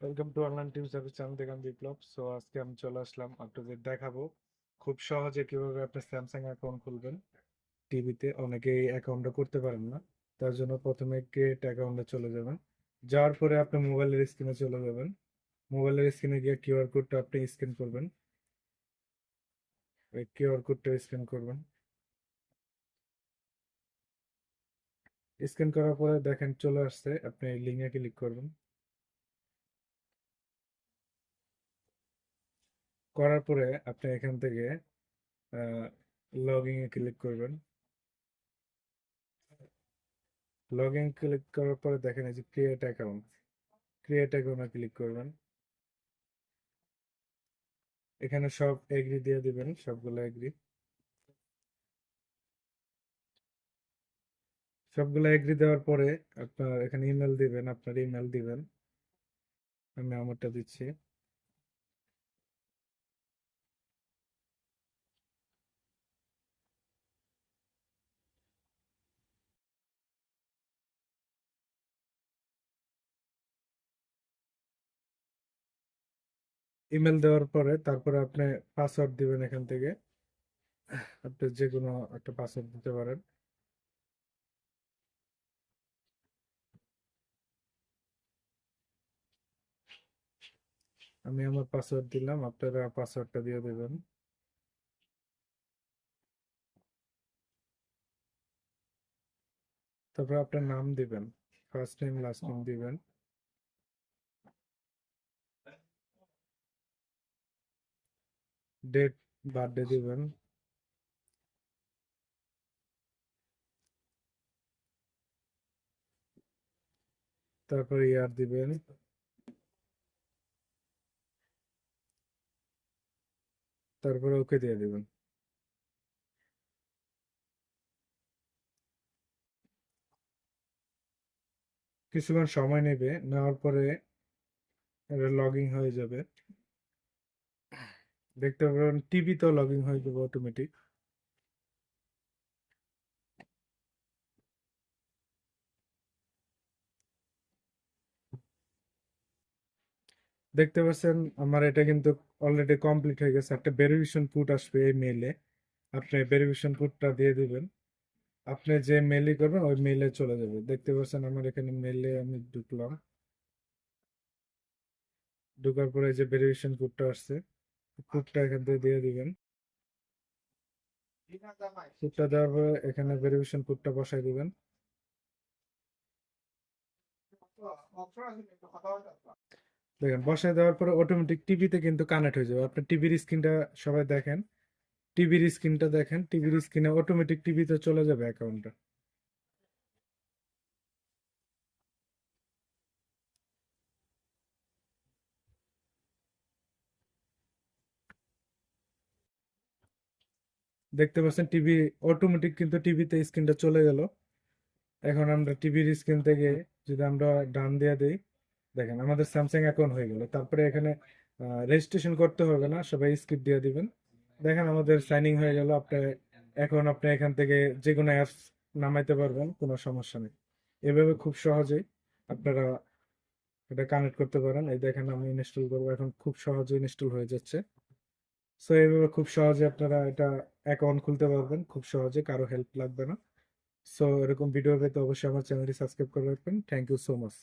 Welcome to online TV service channel থেকে আমি বিপ্লব। So আজকে আমি চলে আসলাম আপনাদের দেখাবো খুব সহজে কিভাবে আপনি স্যামসাং অ্যাকাউন্ট খুলবেন টিভিতে। অনেকেই অ্যাকাউন্টটা করতে পারেন না, তার জন্য প্রথমে ক্রিয়েট অ্যাকাউন্টে চলে যাবেন। যাওয়ার পরে আপনি মোবাইলের স্ক্রিনে চলে যাবেন। মোবাইলের স্ক্রিনে গিয়ে কিউআর কোডটা আপনি স্ক্যান করবেন। ওই কিউআর কোডটা স্ক্যান করবেন। স্ক্যান করার পরে দেখেন চলে আসছে, আপনি লিঙ্কে ক্লিক করবেন। করার পরে আপনি এখান থেকে লগ ইনে ক্লিক করবেন। লগ ইন ক্লিক করার পরে দেখেন এই যে ক্রিয়েট অ্যাকাউন্ট, ক্রিয়েট অ্যাকাউন্টে ক্লিক করবেন। এখানে সব এগ্রি দিয়ে দিবেন, সবগুলো এগ্রি। সবগুলো এগ্রি দেওয়ার পরে আপনার এখানে ইমেল দিবেন, আপনার ইমেল দিবেন। আমি আমারটা দিচ্ছি। ইমেল দেওয়ার পরে তারপরে আপনি পাসওয়ার্ড দিবেন এখান থেকে। আপনি যে কোনো একটা পাসওয়ার্ড দিতে পারেন। আমি আমার পাসওয়ার্ড দিলাম, আপনারা পাসওয়ার্ডটা দিয়ে দেবেন। তারপর আপনার নাম দিবেন, ফার্স্ট নেম লাস্ট নেম দিবেন। ডেট, বার্থডে দিবেন। তারপর ইয়ার দিবেন। তারপরে ওকে দিয়ে দিবেন। কিছুক্ষণ সময় নেবে, নেওয়ার পরে এটা লগ ইন হয়ে যাবে। দেখতে পাবেন টিভিতেও লগ ইন হয়ে যাবে অটোমেটিক। দেখতে পাচ্ছেন আমার এটা কিন্তু অলরেডি কমপ্লিট হয়ে গেছে। একটা ভেরিফিকেশন কোড আসবে এই মেইলে, আপনি ভেরিফিকেশন কোডটা দিয়ে দিবেন। আপনি যে মেইলে করবেন ওই মেইলে চলে যাবে। দেখতে পাচ্ছেন আমার এখানে মেইলে আমি ঢুকলাম। ঢোকার পরে যে ভেরিফিকেশন কোডটা আসছে, কোডটা এখান থেকে দিয়ে দিবেন। কোডটা দেওয়ার পরে এখানে ভেরিফিকেশন কোডটা বসাই দিবেন। দেখেন বসায় দেওয়ার পরে অটোমেটিক টিভিতে কিন্তু কানেক্ট হয়ে যাবে। আপনি টিভির স্ক্রিনটা সবাই দেখেন, টিভির স্ক্রিনটা দেখেন, টিভির স্ক্রিনে অটোমেটিক টিভিতে চলে যাবে অ্যাকাউন্টটা। দেখতে পাচ্ছেন টিভি অটোমেটিক কিন্তু টিভিতে স্ক্রিনটা চলে গেল। এখন আমরা টিভির স্ক্রিন থেকে যদি আমরা ডান দিয়ে দিই, দেখেন আমাদের স্যামসাং অ্যাকাউন্ট হয়ে গেল। তারপরে এখানে রেজিস্ট্রেশন করতে হবে না, সবাই স্কিপ দিয়ে দিবেন। দেখেন আমাদের সাইনিং হয়ে গেল। আপনি এখন আপনি এখান থেকে যে কোনো অ্যাপস নামাইতে পারবেন, কোনো সমস্যা নেই। এভাবে খুব সহজেই আপনারা এটা কানেক্ট করতে পারেন। এই দেখেন আমি ইনস্টল করবো, এখন খুব সহজে ইনস্টল হয়ে যাচ্ছে। সো এইভাবে খুব সহজে আপনারা এটা অ্যাকাউন্ট খুলতে পারবেন, খুব সহজে, কারো হেল্প লাগবে না। সো এরকম ভিডিও পেতে অবশ্যই আমার চ্যানেলটি সাবস্ক্রাইব করে রাখবেন। Thank you so much.